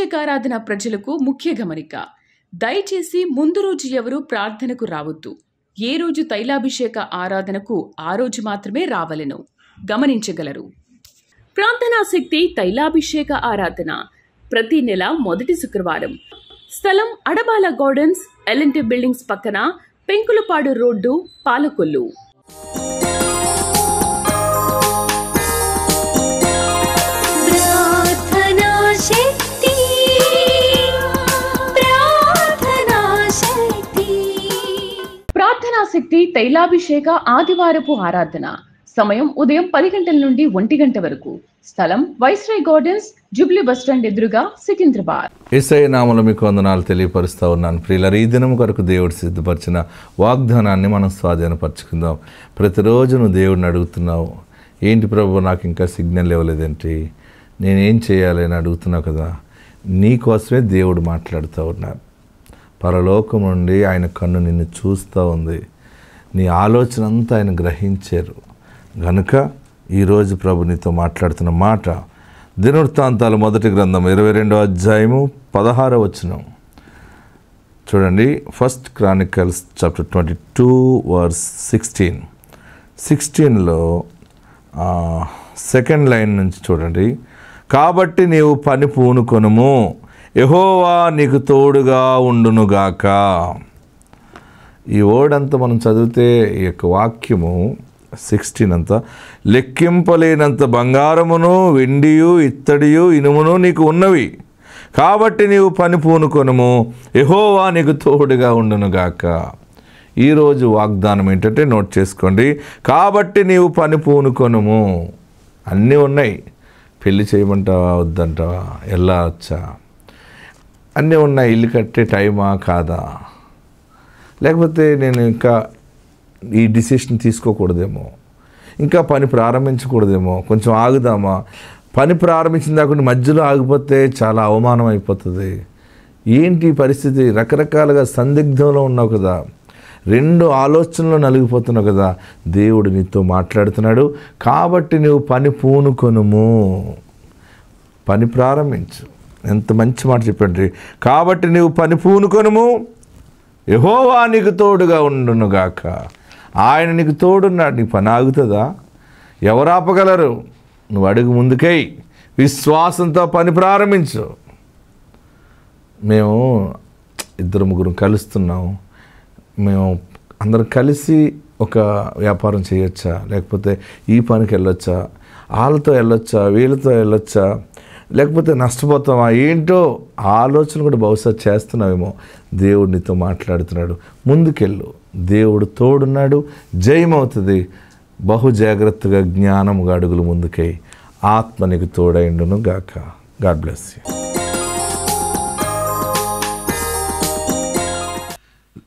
తైలాభిషేకారాధన ప్రజలకు ముఖ్య గమనిక. దయచేసి ముందు రోజు ఎవరూ ప్రార్థనకు రావద్దు. ఏ రోజు తైలాభిషేక ఆరాధనకు ఆ రోజు మాత్రమే రావలెను గమనించగలరు. ప్రార్థనా శక్తి తైలాభిషేక ఆరాధన ప్రతి నెల మొదటి శుక్రవారం. స్థలం అడబాల గార్డెన్స్, ఎల్ఎన్టీ బిల్డింగ్స్ పక్కన, పెంకులపాడు రోడ్డు, పాలకొల్లు. ప్రార్థనా శక్తి తైలాభిషేక ఆదివారపు ఆరాధన సమయం ఉదయం 10 గంటల నుండి 1 గంట వరకు. స్థలం వైస్రాయ్ గార్డెన్స్, జూబ్లీ బస్టాండ్ ఎదురుగా, సికింద్రాబాద్. యేసయ్య నామములో మీకు వందనాలు తెలియపరుస్తూ ఉన్నాను. ప్రియులారా, ఈ దినం కొరకు దేవుడు సిద్ధపరిచిన వాగ్దానాన్ని మనం స్వాధీనపరచుకుందాం. ప్రతిరోజు నువ్వు దేవుడిని అడుగుతున్నావు, ఏంటి ప్రభు నాకు ఇంకా సిగ్నల్ ఇవ్వలేదేంటి, నేనేం చేయాలి అని అడుగుతున్నావు కదా. నీ కోసమే దేవుడు మాట్లాడుతూ ఉన్నారు. పరలోకం నుండి ఆయన కన్ను నిన్ను చూస్తూ ఉంది. నీ ఆలోచన అంతా ఆయన గ్రహించారు గనుక ఈరోజు ప్రభు నీతో మాట్లాడుతున్న మాట దినవృత్తాంతాలు మొదటి గ్రంథం 22వ అధ్యాయము 16వ వచనం చూడండి. ఫస్ట్ క్రానికల్స్ చాప్టర్ 22 వర్స్ 16లో సెకండ్ లైన్ నుంచి చూడండి. కాబట్టి నీవు పని పూనుకొనుము, యెహోవా నీకు తోడుగా ఉండునుగాక. ఈ వర్డ్ అంతా మనం చదివితే ఈ యొక్క వాక్యము 16 అంతా, లెక్కింపలేనంత బంగారమును, వెండియు, ఇత్తడియు, ఇనుమును నీకు ఉన్నవి, కాబట్టి నీవు పని పూనుకొనుము, యెహోవా నీకు తోడుగా ఉండునుగాక. ఈరోజు వాగ్దానం ఏంటంటే నోట్ చేసుకోండి. కాబట్టి నీవు పని పూనుకొనుము. అన్నీ ఉన్నాయి. పెళ్ళి చేయమంటావా, వద్దంటావా, వెళ్ళవచ్చా, అన్నీ ఉన్నాయి. ఇల్లు కట్టే టైమా కాదా, లేకపోతే నేను ఇంకా ఈ డిసిషన్ తీసుకోకూడదేమో, ఇంకా పని ప్రారంభించకూడదేమో, కొంచెం ఆగుదామా, పని ప్రారంభించిన దాకా మధ్యలో ఆగిపోతే చాలా అవమానం అయిపోతుంది. ఏంటి పరిస్థితి, రకరకాలుగా సందిగ్ధంలో ఉన్నావు కదా, రెండు ఆలోచనలో నలిగిపోతున్నావు కదా. దేవుడు నీతో మాట్లాడుతున్నాడు. కాబట్టి నువ్వు పని పూనుకొనుము, పని ప్రారంభించు. ఎంత మంచి మాట చెప్పండి. కాబట్టి నువ్వు పని పూనుకొనుము, యెహోవా నీకు తోడుగా ఉండునుగాక. ఆయన నీకు తోడున్నాడు. నీ పని ఆగుతుందా? ఎవరు ఆపగలరు? నువ్వు అడుగు ముందుకై విశ్వాసంతో పని ప్రారంభించు. మేము 2-3 కలుస్తున్నాం, మేము అందరం కలిసి ఒక వ్యాపారం చేయొచ్చా, లేకపోతే ఈ పనికి వెళ్ళొచ్చా, వాళ్ళతో వెళ్ళొచ్చా, వీళ్ళతో వెళ్ళొచ్చా, లేకపోతే నష్టపోతామా, ఏంటో ఆలోచన కూడా బహుశా చేస్తున్నావేమో. దేవుడు నీతో మాట్లాడుతున్నాడు. ముందుకెళ్ళు, దేవుడు తోడున్నాడు, జయమవుతుంది. బహు జాగ్రత్తగా జ్ఞానముగా అడుగులు ముందుకై ఆత్మ నీకు తోడైండును గాక. God bless you.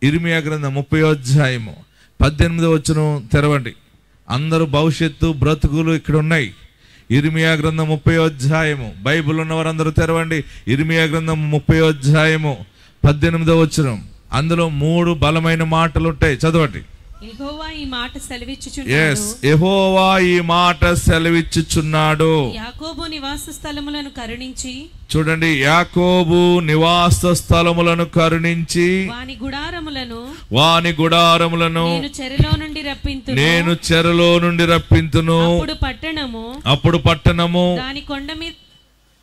ఇర్మియా గ్రంథం 30వ అధ్యాయము 18వ వచనం తెరవండి. అందరూ భవిష్యత్తు బ్రతుకులు ఇక్కడ ఉన్నాయి. ఇర్మియా గ్రంథం 30వ అధ్యాయము, బైబిల్ ఉన్నవారందరూ తెరవండి. ఇర్మియా గ్రంథం 30వ అధ్యాయము 18వ వచనం. అందులో 3 బలమైన మాటలు ఉంటాయి. చదవండి. యెహోవా ఈ మాట సెలవిచ్చుచున్నాడు. యాకోబు నివాస స్థలములను కరుణించి, చూడండి, యాకోబు నివాస స్థలములను కరుణించి వాని గుడారములను నేను చెరలో నుండి రప్పింతును. అప్పుడు పట్టణము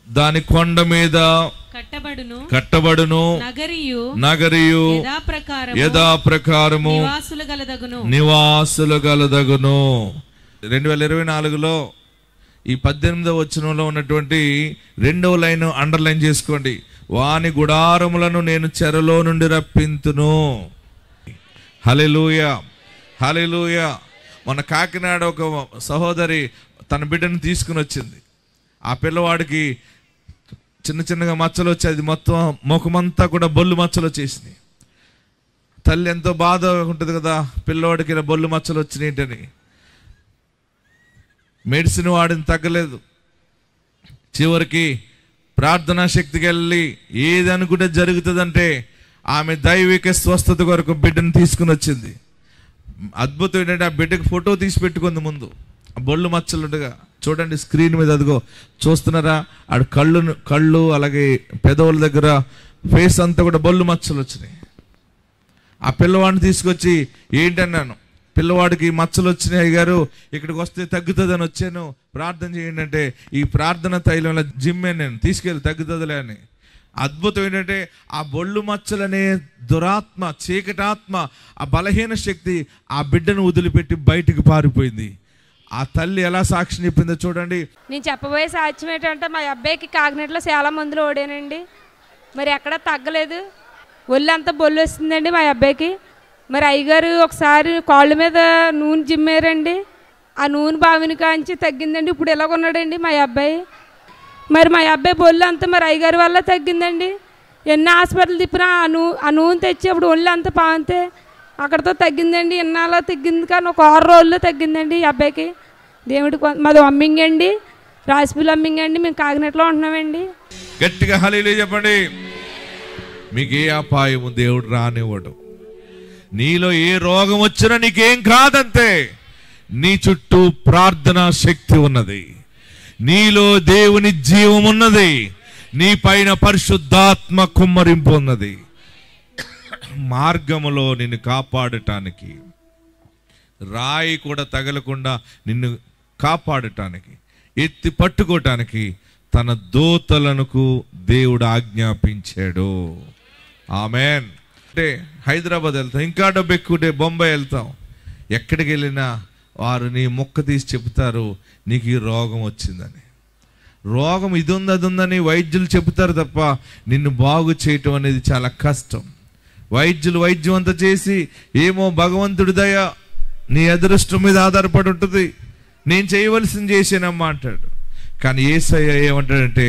దాని కొండ మీద కట్టబడును, నగరియు యథాప్రకారము నివాసులు గలదగును. 2024లో ఈ 18వ వచనంలో ఉన్నటువంటి 2వ లైన్ అండర్లైన్ చేసుకోండి. వాని గుడారములను నేను చెరలో నుండి రప్పింతును. హల్లెలూయా, హల్లెలూయా. మన కాకినాడ ఒక సహోదరి తన బిడ్డను తీసుకుని వచ్చింది. ఆ పిల్లవాడికి చిన్న చిన్నగా మచ్చలు వచ్చి అది మొత్తం ముఖమంతా కూడా బొల్లు మచ్చలు వచ్చేసినాయి. తల్లి ఎంతో బాధ ఉంటుంది కదా, పిల్లవాడికి ఇలా బొల్లు మచ్చలు వచ్చినాయంటని. మెడిసిన్ వాడిని తగ్గలేదు. చివరికి ప్రార్థనా శక్తికి వెళ్ళి ఏది అనుకుంటే జరుగుతుందంటే ఆమె దైవిక స్వస్థత కొరకు బిడ్డను తీసుకుని వచ్చింది. అద్భుతం ఏంటంటే ఆ బిడ్డకు ఫోటో తీసి పెట్టుకుంది ముందు, ఆ బొళ్ళు మచ్చలుండగా. చూడండి స్క్రీన్ మీద, అదిగో చూస్తున్నారా, ఆడు కళ్ళు అలాగే పెదవుల దగ్గర ఫేస్ అంతా కూడా బొల్లు మచ్చలు వచ్చినాయి. ఆ పిల్లవాడిని తీసుకొచ్చి ఏంటన్నాను, పిల్లవాడికి మచ్చలు వచ్చినాయి అయ్యగారు, ఇక్కడికి వస్తే తగ్గుతుందని వచ్చాను, ప్రార్థన చేయండి అంటే, ఈ ప్రార్థన తైలంలో జిమ్మే నేను తీసుకెళ్ళి తగ్గుతుందిలే అని. అద్భుతం ఏంటంటే ఆ బొళ్ళు మచ్చలనే దురాత్మ, చీకటాత్మ, ఆ బలహీన శక్తి ఆ బిడ్డను వదిలిపెట్టి బయటికి పారిపోయింది. ఆ తల్లి ఎలా సాక్షి చెప్పిందో చూడండి. నేను చెప్పబోయే సాక్ష్యం ఏంటంటే, మా అబ్బాయికి కాకినాడలో చాలా మందులు ఓడానండి, మరి ఎక్కడ తగ్గలేదు, ఒళ్ళు అంతా బొల్లు వస్తుందండి మా అబ్బాయికి. మరి అయ్యగారు ఒకసారి కాళ్ళ మీద నూనె జిమ్మారండి, ఆ నూనె బావిని కాంచి తగ్గిందండి. ఇప్పుడు ఎలా ఉన్నాడండి మా అబ్బాయి. మరి మా అబ్బాయి బొల్లు అంతా మరి అయ్యగారి వల్ల తగ్గిందండి. ఎన్ని హాస్పిటల్ తిప్పినా ఆ నూనె తెచ్చి అప్పుడు ఒళ్ళు అంతా పాంతే అక్కడితో తగ్గిందండి. ఎన్నాళ్ళో తగ్గింది, కానీ ఒక 6 రోజుల్లో తగ్గిందండి ఈ అబ్బాయికి. దేవుడికి మాది అమ్మింగ్ అండి, రాసిపూలు అమ్మింగ్ అండి, మేము కాకినాడలో ఉంటున్నామండి. గట్టిగా హల్లెలూయా చెప్పండి. మీకు ఏ అపాయము దేవుడు రానివ్వడు. నీలో ఏ రోగం వచ్చినా నీకేం కాదంతే. నీ చుట్టూ ప్రార్థనా శక్తి ఉన్నది, నీలో దేవుని జీవం ఉన్నది, నీ పైన పరిశుద్ధాత్మ కుమ్మరింపు ఉన్నది. మార్గములో నిన్ను కాపాడటానికి, రాయి కూడా తగలకుండా నిన్ను కాపాడటానికి, ఎత్తి పట్టుకోవటానికి తన దూతలకు దేవుడు ఆజ్ఞాపించాడు. ఆమెన్. అంటే హైదరాబాద్ వెళ్తాం, ఇంకా డబ్బు ఎక్కువ బొంబాయి వెళ్తాం, ఎక్కడికి వెళ్ళినా వారు నీ మొక్క తీసి చెబుతారు నీకు ఈ రోగం వచ్చిందని. రోగం ఇది ఉంది అది ఉందని వైద్యులు చెబుతారు తప్ప నిన్ను బాగు చేయటం అనేది చాలా కష్టం. వైద్యులు వైద్యం అంతా చేసి ఏమో భగవంతుడి దయ నీ అదృష్టం మీద ఆధారపడి ఉంటుంది, నేను చేయవలసింది చేసానమ్మా అంటాడు. కానీ యేసయ్య ఏమంటాడంటే,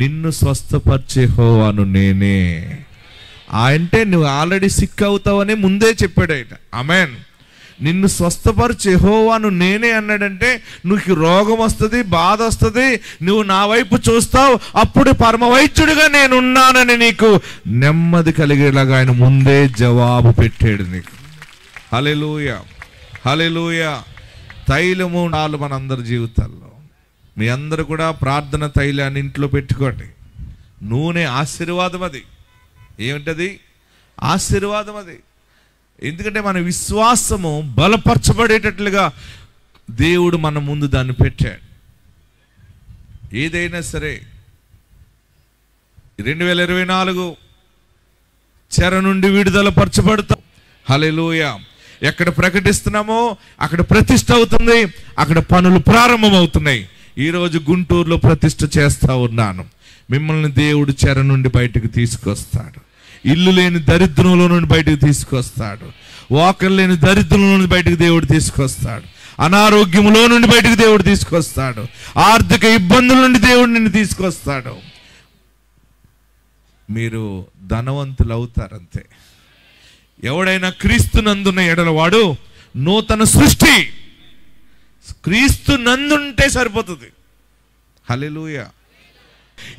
నిన్ను స్వస్థపరిచే యెహోవాను నేనే. అంటే నువ్వు ఆల్రెడీ సిక్ అవుతావని ముందే చెప్పాడు ఆయన. ఆమెన్. నిన్ను స్వస్థపరిచే యెహోవాను నేనే అన్నాడంటే నువ్వు రోగం వస్తుంది, బాధ వస్తుంది, నువ్వు నా వైపు చూస్తావు, అప్పుడు పరమ వైద్యుడిగా నేనున్నానని నీకు నెమ్మది కలిగేలాగా ఆయన ముందే జవాబు పెట్టాడు నీకు. హల్లెలూయా, హల్లెలూయా. తైలము నాలు మనందరి జీవితాల్లో. మీ అందరూ కూడా ప్రార్థన తైలాన్ని ఇంట్లో పెట్టుకోండి. నూనె ఆశీర్వాదం, అది ఏమిటది? ఆశీర్వాదం అది. ఎందుకంటే మన విశ్వాసము బలపరచబడేటట్లుగా దేవుడు మన ముందు దాన్ని పెట్టాడు. ఏదైనా సరే 2024 చెర నుండి విడుదల పరచబడతాం. హల్లెలూయా. ఎక్కడ ప్రకటిస్తున్నామో అక్కడ ప్రతిష్ఠ అవుతుంది, అక్కడ పనులు ప్రారంభమవుతున్నాయి. ఈరోజు గుంటూరులో ప్రతిష్ఠ చేస్తా ఉన్నాను. మిమ్మల్ని దేవుడు చెర నుండి బయటకు తీసుకొస్తాడు. ఇల్లు లేని దరిద్రంలో నుండి బయటకు తీసుకొస్తాడు. వాకలు లేని దరిద్రంలో నుండి బయటకు దేవుడు తీసుకొస్తాడు. అనారోగ్యంలో నుండి బయటకు దేవుడు తీసుకొస్తాడు. ఆర్థిక ఇబ్బందుల నుండి దేవుడు నిన్ను తీసుకొస్తాడు. మీరు ధనవంతులు అవుతారంతే. ఎవడైనా క్రీస్తు నందున్న ఎడల వాడు నూతన సృష్టి. క్రీస్తు నందుంటే సరిపోతుంది. హల్లెలూయా.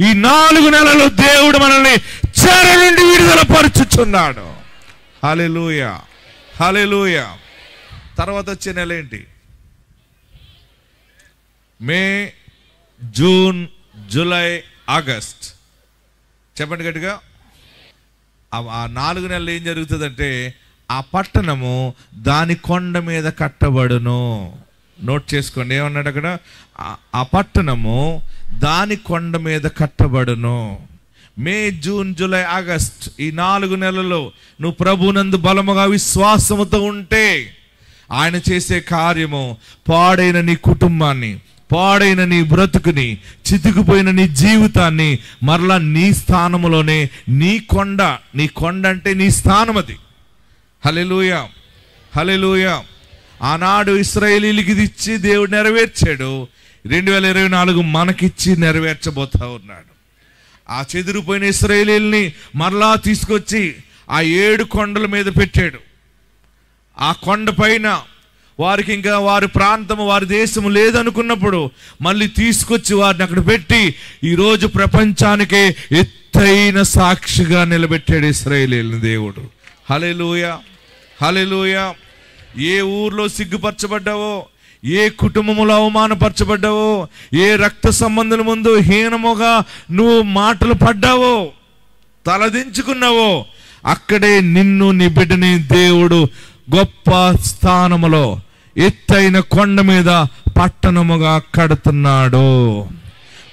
ఈ 4 నెలలు దేవుడు మనల్ని చెర నుండి విడుదల పరుచుచున్నాడు. హల్లెలూయా, హల్లెలూయా. తర్వాత వచ్చే నెల ఏంటి? మే, జూన్, జూలై, ఆగస్ట్. చెప్పండి గట్టిగా. ఆ 4 నెలలు ఏం జరుగుతుందంటే, ఆ పట్టణము దాని కొండ మీద కట్టబడును. నోట్ చేసుకోండి, ఏమన్నాడు అక్కడ? ఆ పట్టణము దాని కొండ మీద కట్టబడును. మే, జూన్, జూలై, ఆగస్ట్ ఈ 4 నెలలు నువ్వు ప్రభునందు బలముగా విశ్వాసముతో ఉంటే ఆయన చేసే కార్యము పాడైన నీ కుటుంబాన్ని, పాడైన నీ బ్రతుకుని, చితికిపోయిన నీ జీవితాన్ని మరలా నీ స్థానములోనే, నీ కొండ అంటే నీ స్థానం అది. హల్లెలూయా, హల్లెలూయా. ఆనాడు ఇశ్రాయేలీయులకి ఇది ఇచ్చి దేవుడు నెరవేర్చాడు. 2024 మనకిచ్చి నెరవేర్చబోతా ఉన్నాడు. ఆ చెదిరిపోయిన ఇశ్రాయేలీయుల్ని మరలా తీసుకొచ్చి ఆ 7 కొండల మీద పెట్టాడు. ఆ కొండ పైన వారికి ఇంకా వారి ప్రాంతము, వారి దేశము లేదనుకున్నప్పుడు మళ్ళీ తీసుకొచ్చి వారిని అక్కడ పెట్టి ఈరోజు ప్రపంచానికే ఎత్తైన సాక్షిగా నిలబెట్టాడు ఇశ్రాయేలీయుల్ని దేవుడు. హల్లెలూయా, హల్లెలూయా. ఏ ఊర్లో సిగ్గుపరచబడ్డావో, ఏ కుటుంబంలో అవమానపరచబడ్డావో, ఏ రక్త సంబంధుల ముందు హీనముగా నువ్వు మాటలు పడ్డావో, తలదించుకున్నావో, అక్కడే నిన్ను నీ బిడ్డని దేవుడు గొప్ప స్థానములో ఎత్తైన కొండ మీద పట్టణముగా కడుతున్నాడు.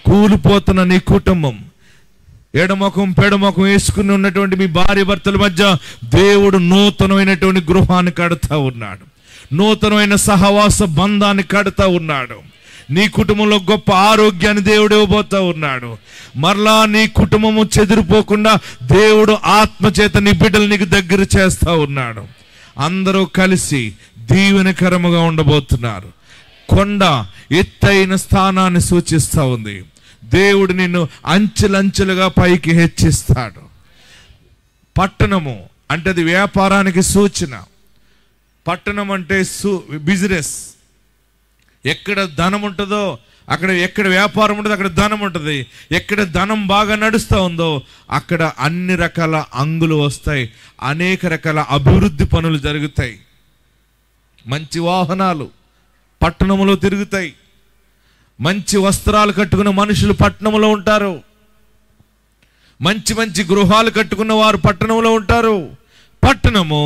కూలిపోతున్న నీ కుటుంబం, ఎడముఖం పెడముఖం వేసుకుని ఉన్నటువంటి మీ భార్య భర్తల మధ్య దేవుడు నూతనమైనటువంటి గృహాన్ని కడుతూ ఉన్నాడు. నూతనమైన సహవాస బంధాన్ని కడుతూ ఉన్నాడు. నీ కుటుంబంలో గొప్ప ఆరోగ్యాన్ని దేవుడు ఇవ్వబోతూ ఉన్నాడు. మరలా నీ కుటుంబము చెదిరిపోకుండా దేవుడు ఆత్మచేత నీ బిడ్డలు నీకు దగ్గర చేస్తూ ఉన్నాడు. అందరూ కలిసి దీవెనకరముగా ఉండబోతున్నారు. కొండ ఎత్తైన స్థానాన్ని సూచిస్తూ ఉంది. దేవుడు నిన్ను అంచెలంచెలుగా పైకి హెచ్చిస్తాడు. పట్టణము అంటే అది వ్యాపారానికి సూచన. పట్టణం అంటే బిజినెస్. ఎక్కడ ధనం ఉంటుందో అక్కడ, ఎక్కడ వ్యాపారం ఉంటుందో అక్కడ ధనం ఉంటుంది. ఎక్కడ ధనం బాగా నడుస్తూ ఉందో అక్కడ అన్ని రకాల అంగులు వస్తాయి, అనేక రకాల అభివృద్ధి పనులు జరుగుతాయి. మంచి వాహనాలు పట్టణంలో తిరుగుతాయి. మంచి వస్త్రాలు కట్టుకున్న మనుషులు పట్టణంలో ఉంటారు. మంచి మంచి గృహాలు కట్టుకున్న వారు పట్టణంలో ఉంటారు. పట్టణము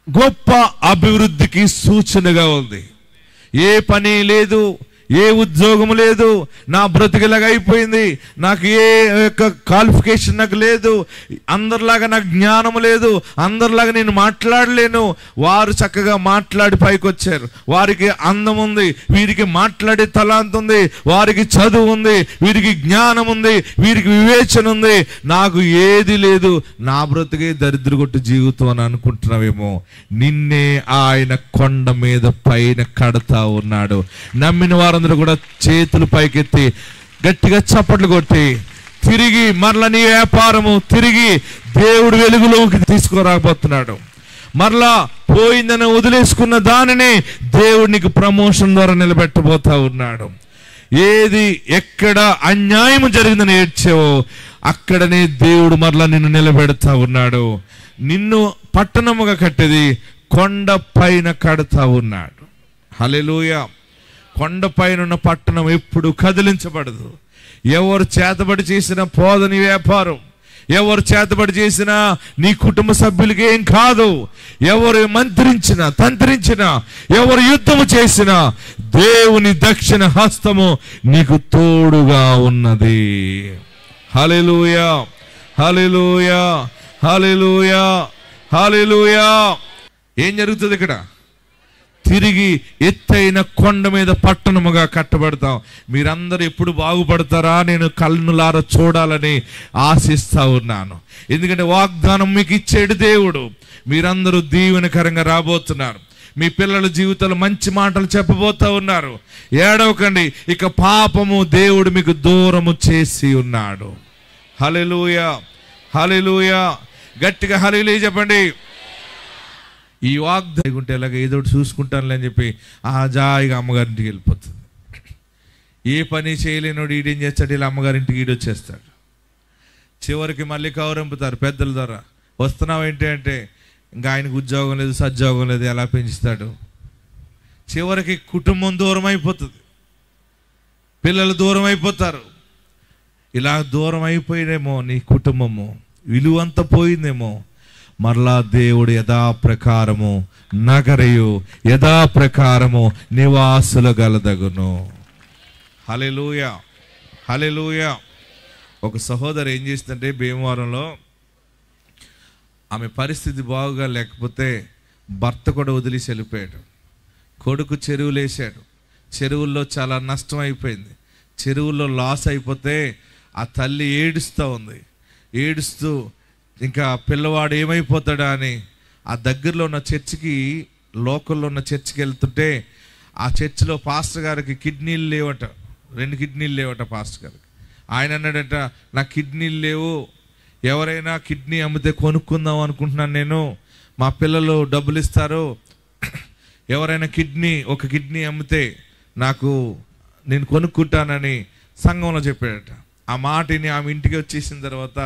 గొప్ప అభివృద్ధికి సూచనగా ఉంది. ఏ పని లేదు, ఏ ఉద్యోగం లేదు, నా బ్రతికిలాగా అయిపోయింది, నాకు ఏ యొక్క క్వాలిఫికేషన్ నాకు లేదు, అందరిలాగా నాకు జ్ఞానం లేదు, అందరిలాగా నేను మాట్లాడలేను. వారు చక్కగా మాట్లాడి పైకి వచ్చారు. వారికి అందం ఉంది, వీరికి మాట్లాడే తలాంత ఉంది, వారికి చదువు ఉంది, వీరికి జ్ఞానం ఉంది, వీరికి వివేచన ఉంది. నాకు ఏది లేదు, నా బ్రతికే దరిద్రగొట్టు జీవితం అని అనుకుంటున్నావేమో. నిన్నే ఆయన కొండ మీద పైన కడతా ఉన్నాడు. నమ్మిన వారందరూ కూడా చేతులు పైకెత్తి గట్టిగా చప్పట్లు కొట్టి తిరిగి మరలా నీ వ్యాపారము తిరిగి దేవుడు వెలుగులోకి తీసుకురాబోతున్నాడు. మరలా పోయిందని వదిలేసుకున్న దానిని దేవుడు నీకు ప్రమోషన్ ద్వారా నిలబెట్టబోతా ఉన్నాడు. ఏది ఎక్కడ అన్యాయం జరిగిందని ఏడ్చావో అక్కడనే దేవుడు మరలా నిన్ను నిలబెడతా ఉన్నాడు. నిన్ను పట్టణముగా కట్టేది కొండ పైన కడతా ఉన్నాడు. హల్లెలూయా. కొండపైన ఉన్న పట్టణం ఎప్పుడు కదిలించబడదు. ఎవరు చేతబడి చేసిన పోదని వ్యాపారం, ఎవరు చేతబడి చేసినా నీ కుటుంబ సభ్యులకి ఏం కాదు. ఎవరు మంత్రించినా తంత్రించినా, ఎవరు యుద్ధము చేసినా దేవుని దక్షిణ హస్తము నీకు తోడుగా ఉన్నది. హల్లెలూయా, హల్లెలూయా, హల్లెలూయా, హల్లెలూయా. ఏం జరుగుతుంది ఇక్కడ? తిరిగి ఎత్తైన కొండ మీద పట్టణముగా కట్టబడతాం. మీరందరూ ఎప్పుడు బాగుపడతారా నేను కన్నులారా చూడాలని ఆశిస్తా ఉన్నాను. ఎందుకంటే వాగ్దానం మీకు ఇచ్చేడు దేవుడు. మీరందరూ దీవెనకరంగా రాబోతున్నారు. మీ పిల్లల జీవితంలో మంచి మాటలు చెప్పబోతా ఉన్నారు. ఏడవకండి, ఇక పాపము దేవుడు మీకు దూరము చేసి ఉన్నాడు. హల్లెలూయా, హల్లెలూయా. గట్టిగా హల్లెలూయా చెప్పండి. ఈ వాగ్దానం ఉంటే ఎలాగ ఏదో చూసుకుంటానులే అని చెప్పి జాయిగా అమ్మగారింటికి వెళ్ళిపోతుంది. ఏ పని చేయలేనోడు ఈడేం చేస్తాడు, ఇలా అమ్మగారింటికి ఈడొచ్చేస్తాడు. చివరికి మళ్ళీ కౌరంపుతారు పెద్దల ద్వారా. వస్తున్నావు ఏంటి అంటే ఇంకా ఆయనకు ఉద్యోగం లేదు, సద్యోగం లేదు, ఎలా పెంచుతాడు. చివరికి కుటుంబం దూరం అయిపోతుంది, పిల్లలు దూరం అయిపోతారు. ఇలా దూరం అయిపోయినేమో నీ కుటుంబము, విలువంతా పోయిందేమో. మరలా దేవుడు యథాప్రకారము నగరయు యథాప్రకారము నివాసులు గలదగును. హల్లెలూయా, హల్లెలూయా. ఒక సహోదరు ఏం చేసిందంటే భీమవరంలో ఆమె పరిస్థితి బాగుగా లేకపోతే భర్త కూడా వదిలేసి వెళ్ళిపోయాడు. కొడుకు చెరువులు వేసాడు. చెరువుల్లో చాలా నష్టం అయిపోయింది. చెరువుల్లో లాస్ అయిపోతే ఆ తల్లి ఏడుస్తూ ఉంది. ఏడుస్తూ ఇంకా పిల్లవాడు ఏమైపోతాడా అని ఆ దగ్గరలో ఉన్న చర్చికి, లోకల్లో ఉన్న చర్చికి వెళ్తుంటే ఆ చర్చిలో పాస్టర్ గారికి కిడ్నీలు లేవట, 2 కిడ్నీలు లేవట పాస్టర్ గారికి. ఆయన అన్నాడట, నా కిడ్నీలు లేవు, ఎవరైనా కిడ్నీ అమ్మితే కొనుక్కుందాం అనుకుంటున్నాను నేను, మా పిల్లలు డబ్బులు ఇస్తారు, ఎవరైనా ఒక కిడ్నీ అమ్మితే నేను కొనుక్కుంటానని సంఘంలో చెప్పాడట. ఆ మాటని ఆమె ఇంటికి వచ్చేసిన తర్వాత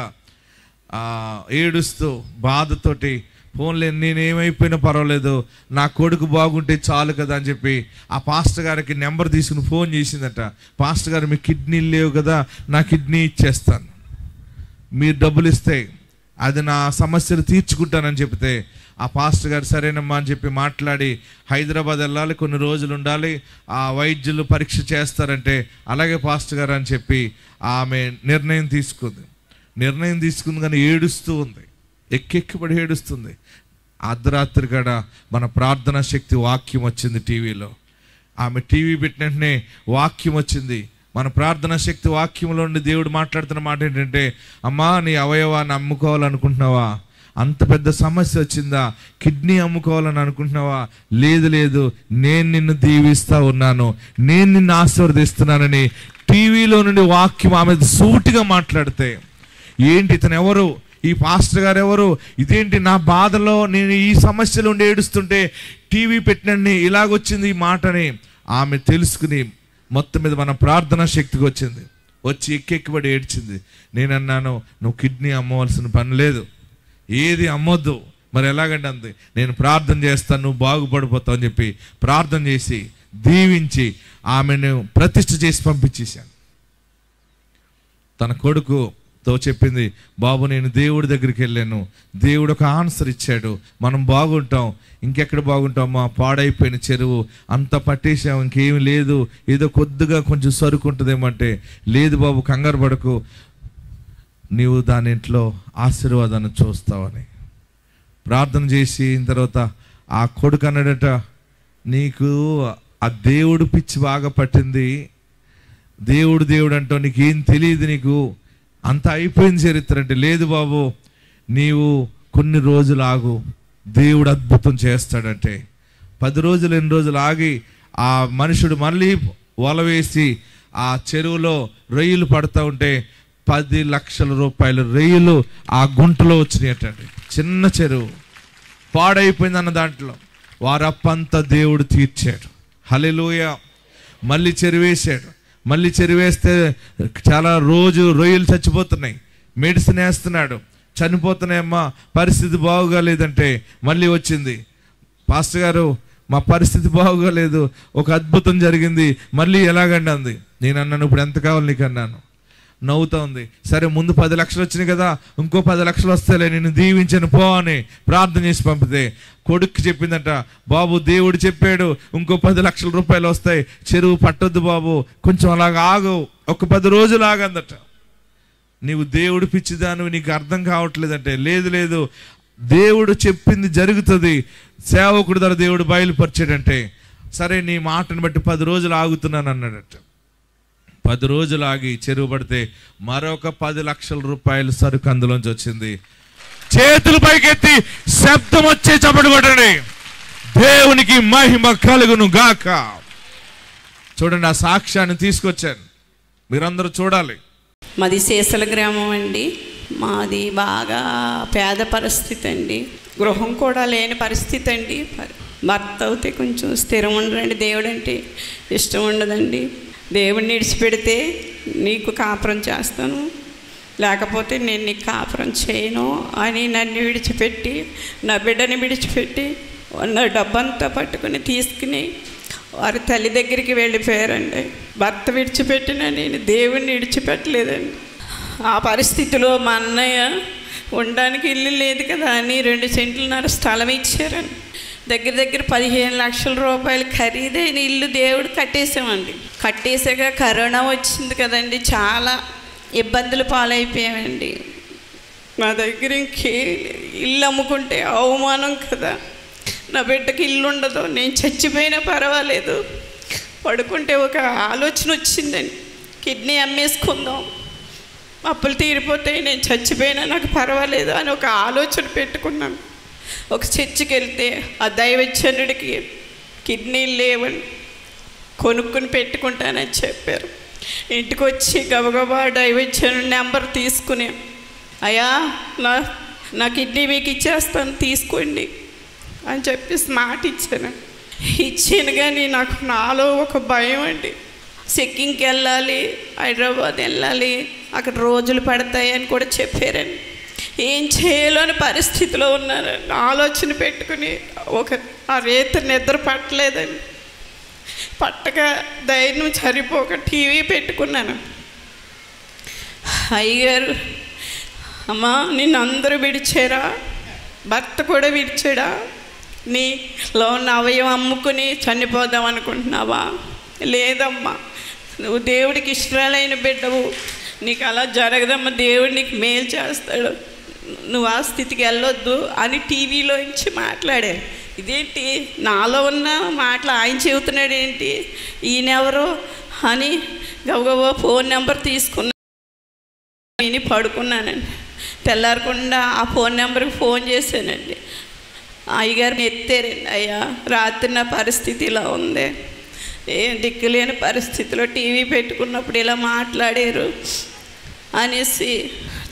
ఏడుస్తూ బాధతోటి ఫోన్లే నేనేమైపోయినా పర్వాలేదు, నా కొడుకు బాగుంటే చాలు కదా అని చెప్పి ఆ పాస్టర్ గారికి నెంబర్ తీసుకుని ఫోన్ చేసిందట. పాస్టర్ గారు, మీ కిడ్నీలు లేవు కదా, నా కిడ్నీ ఇచ్చేస్తాను, మీరు డబ్బులు ఇస్తే అది నా సమస్యలు తీర్చుకుంటానని చెప్తే ఆ పాస్టర్ గారు సరేనమ్మా అని చెప్పి మాట్లాడి హైదరాబాద్ వెళ్ళాలి, కొన్ని రోజులు ఉండాలి, ఆ వైద్యులు పరీక్ష చేస్తారంటే అలాగే పాస్టర్ గారు అని చెప్పి ఆమె నిర్ణయం తీసుకుంది. కానీ ఏడుస్తూ ఉంది, ఎక్కెక్కిపడి ఏడుస్తుంది. అర్ధరాత్రి కాడ మన ప్రార్థనా శక్తి వాక్యం వచ్చింది టీవీలో. ఆమె టీవీ పెట్టిన వెంటనే వాక్యం వచ్చింది. మన ప్రార్థనా శక్తి వాక్యంలో ఉండి దేవుడు మాట్లాడుతున్న మాట ఏంటంటే, అమ్మా నీ అవయవాన్ని అమ్ముకోవాలనుకుంటున్నావా? అంత పెద్ద సమస్య వచ్చిందా? కిడ్నీ అమ్ముకోవాలని అనుకుంటున్నావా? లేదు, నేను నిన్ను దీవిస్తా ఉన్నాను, నేను నిన్ను ఆశీర్వదిస్తున్నానని టీవీలో నుండి వాక్యం ఆమె సూటిగా మాట్లాడితే, ఏంటి ఇతను ఎవరు, ఈ పాస్టర్ గారు ఎవరు, ఇదేంటి నా బాధలో నేను ఈ సమస్యలు ఉండి ఏడుస్తుంటే టీవీ పెట్టినండి ఇలాగొచ్చింది ఈ మాటని ఆమె తెలుసుకుని మొత్తం మీద మన ప్రార్థనా శక్తికి వచ్చింది. వచ్చి ఎక్కెక్కిపడి ఏడ్చింది. నేను అన్నాను, నువ్వు కిడ్నీ అమ్మవలసిన పని లేదు, ఏది అమ్మొద్దు. మరి ఎలాగంటే అంది, నేను ప్రార్థన చేస్తాను, నువ్వు బాగుపడిపోతావు అని చెప్పి ప్రార్థన చేసి దీవించి ఆమెను ప్రతిష్ఠ చేసి పంపించేశాను. తన కొడుకుతో చెప్పింది, బాబు నేను దేవుడి దగ్గరికి వెళ్ళాను, దేవుడు ఒక ఆన్సర్ ఇచ్చాడు, మనం బాగుంటాం. ఇంకెక్కడ బాగుంటామా? పాడైపోయిన చెరువు అంతా పట్టేసాం, ఇంకేమి లేదు, ఏదో కొద్దిగా కొంచెం సరుకు ఉంటుందేమంటే, లేదు బాబు కంగారు పడకు, నీవు దానింట్లో ఆశీర్వాదాన్ని చూస్తావని ప్రార్థన చేసి తర్వాత ఆ కొడుకు అన్నాడట, నీకు ఆ దేవుడు పిచ్చి బాగా పట్టింది, దేవుడు అంటావు, నీకేం తెలియదు, నీకు అంత అయిపోయింది చరిత్ర అంటే. లేదు బాబు, నీవు కొన్ని రోజులు ఆగు, దేవుడు అద్భుతం చేస్తాడంటే 10 రోజులు 8 రోజులు ఆగి ఆ మనుషుడు మళ్ళీ వల వేసి ఆ చెరువులో రొయ్యలు పడతా ఉంటే 10 లక్షల రూపాయల రొయ్యలు ఆ గుంటలో వచ్చినాయటండి. చిన్న చెరువు పాడైపోయింది అన్న దాంట్లో వారప్పంతా దేవుడు తీర్చాడు. హల్లెలూయా. మళ్ళీ చెరువేశాడు. మళ్ళీ చెరువేస్తే చాలా రోజు రొయ్యలు చచ్చిపోతున్నాయి, మెడిసిన్ వేస్తున్నాడు, చనిపోతున్నాయమ్మా, పరిస్థితి బాగుగా లేదంటే మళ్ళీ వచ్చింది, పాస్టర్ గారు మా పరిస్థితి బాగోలేదు, ఒక అద్భుతం జరిగింది, మళ్ళీ ఎలాగండి అంది. నేను అన్నాను, ఇప్పుడు ఎంత కావాలి నీకు అన్నాను. నవ్వుతా ఉంది. సరే ముందు 10 లక్షలు వచ్చినాయి కదా, ఇంకో 10 లక్షలు వస్తేలే, నేను దీవించను పో అని ప్రార్థన చేసి పంపితే కొడుక్కి చెప్పిందట, బాబు దేవుడు చెప్పాడు ఇంకో 10 లక్షల రూపాయలు వస్తాయి, చెరువు పట్టొద్దు బాబు, కొంచెం అలాగ ఆగు, ఒక 10 రోజులు ఆగందట. నీవు దేవుడు పిచ్చిదాను, నీకు అర్థం కావట్లేదంటే, లేదు దేవుడు చెప్పింది జరుగుతుంది, సేవకుడి ద్వారా దేవుడు బయలుపరిచాడంటే, సరే నీ మాటను బట్టి 10 రోజులు ఆగుతున్నాను అన్నాడట. 10 రోజులు ఆగి చెరువు పడితే మరొక 10 లక్షల రూపాయలు సరుకు అందులోంచి వచ్చింది. చేతులు పైకెత్తి శబ్దం వచ్చే చప్పట్లు కొట్టండి, దేవునికి మహిమ కలుగును గాక. చూడండి, ఆ సాక్ష్యాన్ని తీసుకొచ్చాను, మీరందరూ చూడాలి. మాది శేషల గ్రామం అండి. మాది బాగా పేద పరిస్థితి అండి, గృహం కూడా లేని పరిస్థితి అండి. భర్త అయితే కొంచెం స్థిరం ఉండరండి, దేవుడు అంటే ఇష్టం ఉండదండి. దేవుడిని విడిచిపెడితే నీకు కాపురం చేస్తాను, లేకపోతే నేను నీకు కాపురం చేయను అని నన్ను విడిచిపెట్టి, నా బిడ్డని విడిచిపెట్టి, నా డబ్బంతా పట్టుకుని తీసుకుని వారి తల్లి దగ్గరికి వెళ్ళిపోయారండి. భర్త విడిచిపెట్టిన నేను దేవుణ్ణి విడిచిపెట్టలేదండి. ఆ పరిస్థితిలో మా అన్నయ్య ఉండడానికి ఇల్లు లేదు కదా అని 2 సెంట్లన్నర స్థలం ఇచ్చారండి. దగ్గర 15 లక్షల రూపాయలు ఖరీదైన ఇల్లు దేవుడు కట్టేసామండి. కట్టేసాక కరోనా వచ్చింది కదండి, చాలా ఇబ్బందులు పాలైపోయామండి. నా దగ్గర ఇంకే ఇల్లు అమ్ముకుంటే అవమానం కదా, నా బిడ్డకి ఇల్లు ఉండదు, నేను చచ్చిపోయినా పర్వాలేదు, పడుకుంటే ఒక ఆలోచన వచ్చిందండి, కిడ్నీ అమ్మేసుకుందాం, అప్పులు తీరిపోతాయి, నేను చచ్చిపోయినా నాకు పర్వాలేదు అని ఒక ఆలోచన పెట్టుకున్నాను. ఒక చర్చికి వెళ్తే ఆ దైవజనుడికి కిడ్నీలు లేవని కొనుక్కుని పెట్టుకుంటానని చెప్పారు. ఇంటికి వచ్చి గబగబా దైవజనుడి నెంబర్ తీసుకుని, అయ్యా నా కిడ్నీ మీకు ఇచ్చేస్తాను తీసుకోండి అని చెప్పేసి మాట ఇచ్చాను. కానీ నాకు నాలో ఒక భయం అండి, చెక్కింగ్కి వెళ్ళాలి, హైదరాబాద్ వెళ్ళాలి, అక్కడ రోజులు పడతాయి అని కూడా చెప్పారండి. ఏం చేయాలని పరిస్థితిలో ఉన్నానండి. ఆలోచన పెట్టుకుని ఆ రేత్రి నిద్ర పట్టలేదండి. పట్టక ధైర్యం సరిపోక టీవీ పెట్టుకున్నాను. అయ్యగారు, అమ్మా నిన్ను అందరూ విడిచారా? భర్త కూడా విడిచాడా? నీలో ఉన్న అవయవం అమ్ముకుని చనిపోదాం అనుకుంటున్నావా? లేదమ్మా, నువ్వు దేవుడికి ఇష్టమైన బిడ్డవు, నీకు అలా జరగదమ్మా, దేవుడు నీకు మేలు చేస్తాడు, నువ్వు ఆ స్థితికి వెళ్ళొద్దు అని టీవీలోంచి మాట్లాడారు. ఇదేంటి నాలో ఉన్న మాటలు ఆయన చెబుతున్నాడు ఏంటి, ఈయనెవరు అని గబగబా ఫోన్ నెంబర్ తీసుకున్నా, విని పడుకున్నానండి. తెల్లారకుండా ఆ ఫోన్ నెంబర్కి ఫోన్ చేశానండి. అయ్యగారు ఎత్తారండి. అయ్యా, రాత్రి నా పరిస్థితి ఇలా ఉంది, ఏం దిక్కులేని పరిస్థితిలో టీవీ పెట్టుకున్నప్పుడు ఇలా మాట్లాడారు అనేసి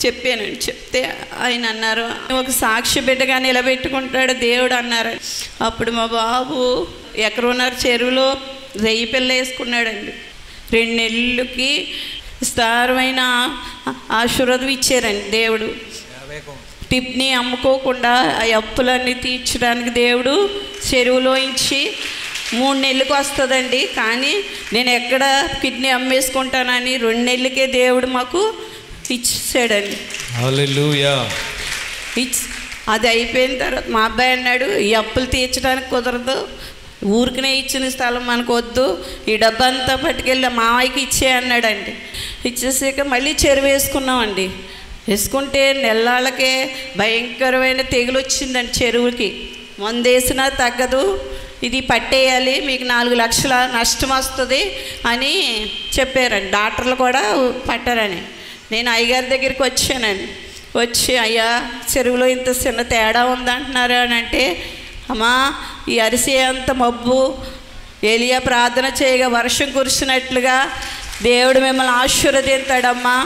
చెప్పానండి. చెప్తే ఆయన అన్నారు, ఒక సాక్షి బిడ్డగా నిలబెట్టుకుంటాడు దేవుడు అన్నారు. అప్పుడు మా బాబు ఎకరున్నర చెరువులో రెయ్యి పిల్ల వేసుకున్నాడండి. 2 నెలలకి విస్తారమైన ఆశీర్వాదం ఇచ్చారండి దేవుడు. టిప్ని అమ్ముకోకుండా ఆ అప్పులన్నీ తీర్చడానికి దేవుడు చెరువులోంచి 3 నెలలకు వస్తుందండి. కానీ నేను ఎక్కడ కిడ్నీ అమ్మేసుకుంటానని 2 నెలలకే దేవుడు మాకు ఇచ్చాడండి. హల్లెలూయా. అది అయిపోయిన తర్వాత మా అబ్బాయి అన్నాడు, ఈ అప్పులు తీర్చడానికి కుదరదు, ఊరికనే ఇచ్చిన స్థలం మనకు వద్దు, ఈ డబ్బంతా పట్టుకెళ్ళి మావయ్యకి ఇచ్చే అన్నాడండి. ఇచ్చేసాక మళ్ళీ చెరువు వేసుకున్నామండి. వేసుకుంటే నెల్లాళ్ళకే భయంకరమైన తెగులు వచ్చిందండి చెరువుకి. మందేసినా తగ్గదు, ఇది పట్టేయాలి, మీకు 4 లక్షల నష్టం వస్తుంది అని చెప్పారండి. డాక్టర్లు కూడా పట్టారని. నేను అయ్యగారి దగ్గరికి వచ్చానండి. వచ్చి, అయ్యా చెరువులో ఇంత చిన్న తేడా ఉందంటున్నారు అని అంటే, అమ్మా ఈ అరిసే అంత మబ్బు ఏలియా ప్రార్థన చేయగా వర్షం కురిసినట్లుగా దేవుడు మిమ్మల్ని ఆశీర్వదిస్తాడమ్మా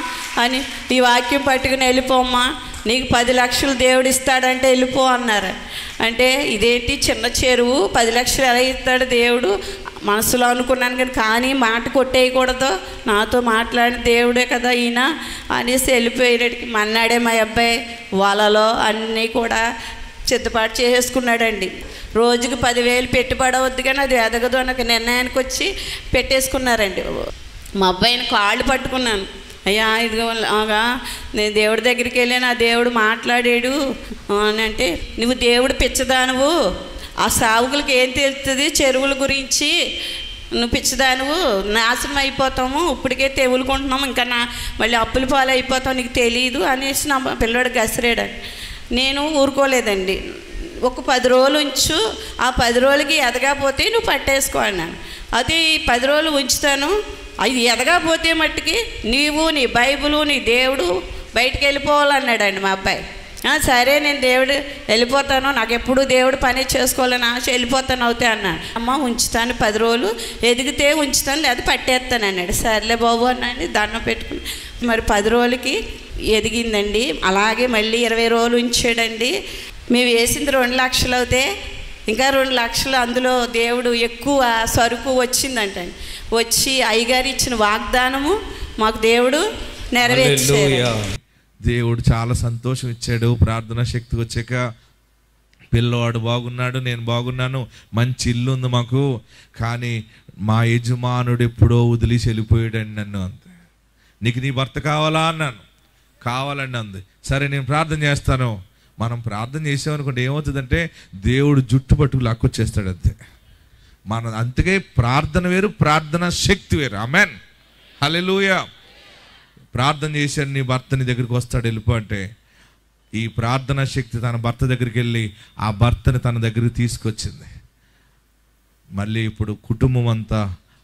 అని ఈ వాక్యం పట్టుకుని వెళ్ళిపోమ్మా, నీకు 10 లక్షలు దేవుడు ఇస్తాడంటే వెళ్ళిపో అన్నారు. అంటే ఇదేంటి చిన్న చెరువు 10 లక్షలు ఎలా ఇస్తాడు దేవుడు మనసులో అనుకున్నాను. కానీ మాట కొట్టేయకూడదు, నాతో మాట్లాడిన దేవుడే కదా ఈయన అనేసి వెళ్ళిపోయేటికి మన్నాడే మా అబ్బాయి వలలో అన్నీ కూడా సిద్ధపాటు చేసుకున్నాడండి. రోజుకి 10,000 పెట్టుబడి అవుద్ది కానీ అది ఎదగదు అని ఒక నిర్ణయానికి వచ్చి పెట్టేసుకున్నారండి. మా అబ్బాయిని కాళ్ళు పట్టుకున్నాను, అయ్యా ఇదిగోగా నేను దేవుడి దగ్గరికి వెళ్ళాను, ఆ దేవుడు మాట్లాడాడు అని అంటే, నువ్వు దేవుడు పిచ్చదానువు, ఆ సావుకులకి ఏం తెలుస్తుంది చెరువుల గురించి, నువ్వు పిచ్చదానువు, నాశనం అయిపోతాము, ఇప్పటికే తెవులుకుంటున్నాము, ఇంకా మళ్ళీ అప్పుల పాలు అయిపోతావు, నీకు తెలియదు అనేసి నా పిల్లవాడు గసిరాడు. నేను ఊరుకోలేదండి. ఒక 10 రోజులు ఉంచు, ఆ 10 రోజులకి ఎదగకపోతే నువ్వు పట్టేసుకో అన్నాను. అది 10 రోజులు ఉంచుతాను, అది ఎదగకపోతే మట్టుకి నీవు నీ బైబులు నీ దేవుడు బయటికి వెళ్ళిపోవాలన్నాడండి మా అబ్బాయి. సరే నేను దేవుడు వెళ్ళిపోతాను, నాకు ఎప్పుడు దేవుడు పని చేసుకోవాలని ఆశ, వెళ్ళిపోతాను అవుతాయి అన్నాను. అమ్మ ఉంచుతాను 10 రోజులు, ఎదిగితే ఉంచుతాను లేదా పట్టేస్తాను అన్నాడు. సర్లే బాబు అన్నాను, దండం పెట్టుకుని మరి 10 రోజులకి ఎదిగిందండి. అలాగే మళ్ళీ 20 రోజులు ఉంచాడండి. మేము వేసింది 2 లక్షలు అవుతే ఇంకా 2 లక్షలు అందులో దేవుడు ఎక్కువ సరుకు వచ్చిందంటండి. వచ్చి అయ్యగారు ఇచ్చిన వాగ్దానము మాకు దేవుడు నెరవేర్చారు. దేవుడు చాలా సంతోషం ఇచ్చాడు. ప్రార్థనా శక్తి వచ్చాక పిల్లవాడు బాగున్నాడు, నేను బాగున్నాను, మంచి ఇల్లు ఉంది మాకు. కానీ మా యజమానుడు ఎప్పుడో వదిలేసి వెళ్ళిపోయాడండి నన్ను. అంతే, నీకు నీ భర్త కావాలా అన్నాను. కావాలండి అంది. సరే నేను ప్రార్థన చేస్తాను. మనం ప్రార్థన చేసామనుకుంటే ఏమవుతుందంటే దేవుడు జుట్టు పట్టుకు లాక్కొచ్చేస్తాడు. అంతే, మన అందుకే ప్రార్థన వేరు, ప్రార్థన శక్తి వేరు. ఆమెన్, హల్లెలూయా. ప్రార్థన చేశాడు, నీ భర్త నీ దగ్గరికి వస్తాడు వెళ్ళిపో అంటే, ఈ ప్రార్థనా శక్తి తన భర్త దగ్గరికి వెళ్ళి ఆ భర్తని తన దగ్గరికి తీసుకొచ్చింది. మళ్ళీ ఇప్పుడు కుటుంబం అంతా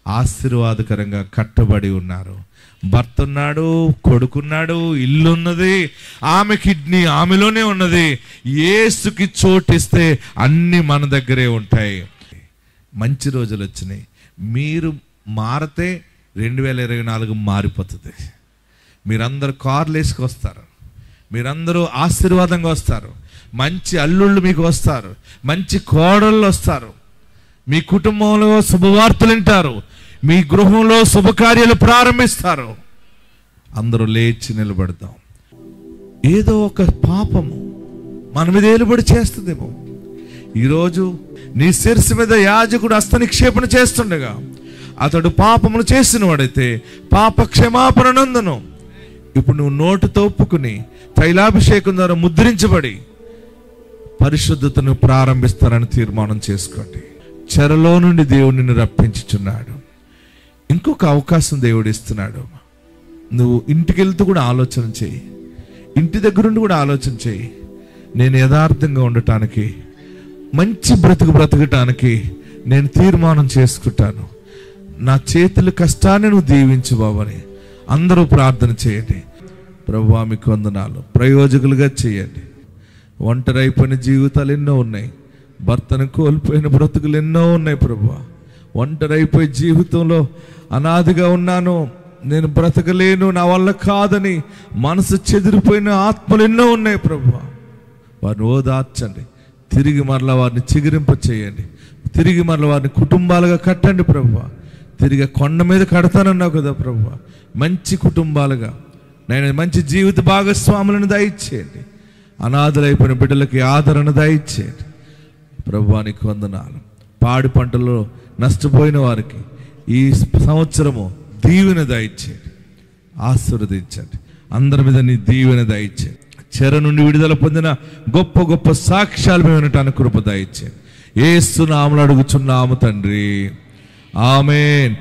ఆశీర్వాదకరంగా కట్టబడి ఉన్నారు. భర్త ఉన్నాడు, కొడుకున్నాడు, ఇల్లు ఉన్నది, ఆమె కిడ్నీ ఆమెలోనే ఉన్నది. యేసుకి చోటిస్తే అన్నీ మన దగ్గరే ఉంటాయి. మంచి రోజులు వచ్చినాయి. మీరు మారితే 2024 మారిపోతుంది. మీరందరూ కార్లు వేసుకొస్తారు, మీరందరూ ఆశీర్వాదంగా వస్తారు, మంచి అల్లుళ్ళు మీకు వస్తారు, మంచి కోడళ్ళు వస్తారు, మీ కుటుంబంలో శుభవార్తలు వింటారు, మీ గృహంలో శుభకార్యాలు ప్రారంభిస్తారు. అందరూ లేచి నిలబడతాం. ఏదో ఒక పాపము మన మీద ఏలుబడి చేస్తుందేమో. ఈరోజు నీ శిరస్సు మీద యాజకుడు హస్తనిక్షేపణ చేస్తుండగా అతడు పాపమును చేసిన వాడైతే పాప క్షమాపణ నందును. ఇప్పుడు నువ్వు నోటితో ఒప్పుకుని తైలాభిషేకం ద్వారా ముద్రించబడి పరిశుద్ధతను ప్రారంభిస్తారని తీర్మానం చేసుకోండి. చెరలో నుండి దేవుడు నిన్ను రప్పించుచున్నాడు. ఇంకొక అవకాశం దేవుడు ఇస్తున్నాడు. నువ్వు ఇంటికి వెళ్తూ కూడా ఆలోచన చేయి, ఇంటి దగ్గరుండి కూడా ఆలోచన చేయి. నేను యథార్థంగా ఉండటానికి, మంచి బ్రతకటానికి నేను తీర్మానం చేసుకుంటాను. నా చేతుల కష్టాన్ని నువ్వు దీవించు బాబని అందరూ ప్రార్థన చేయండి. ప్రభువా మీకు వందనాలు. ప్రయోజకులుగా చేయండి. ఒంటరి అయిపోయిన జీవితాలు ఎన్నో ఉన్నాయి, భర్తను కోల్పోయిన బ్రతుకులు ఎన్నో ఉన్నాయి ప్రభువా. ఒంటరి అయిపోయి జీవితంలో అనాథగా ఉన్నాను, నేను బ్రతకలేను, నా వల్ల కాదని మనసు చెదిరిపోయిన ఆత్మలు ఎన్నో ఉన్నాయి ప్రభువా. వారిని ఓదార్చండి, తిరిగి మరలా వారిని చిగురింప చేయండి, తిరిగి మరలా వారిని కుటుంబాలుగా కట్టండి ప్రభువా. తిరిగి కొండ మీద కడతానన్నావు కదా ప్రభువా. మంచి కుటుంబాలుగా నేను మంచి జీవిత భాగస్వాములను దయచేయండి. అనాథలైపోయిన బిడ్డలకి ఆదరణ దయచేయండి ప్రభువా. నీకు వందనాలు. పాడి పంటల్లో నష్టపోయిన వారికి ఈ సంవత్సరము దీవెన దయచేయండి, ఆశీర్వదించండి. అందరి మీద నీ దీవెన దయచేయండి. చెర నుండి విడుదల పొందిన గొప్ప గొప్ప సాక్ష్యాలు మేము వినటానికి కృప దయచేయండి. యేసు నామములో అడుగుచున్నాము తండ్రి, ఆమేన్.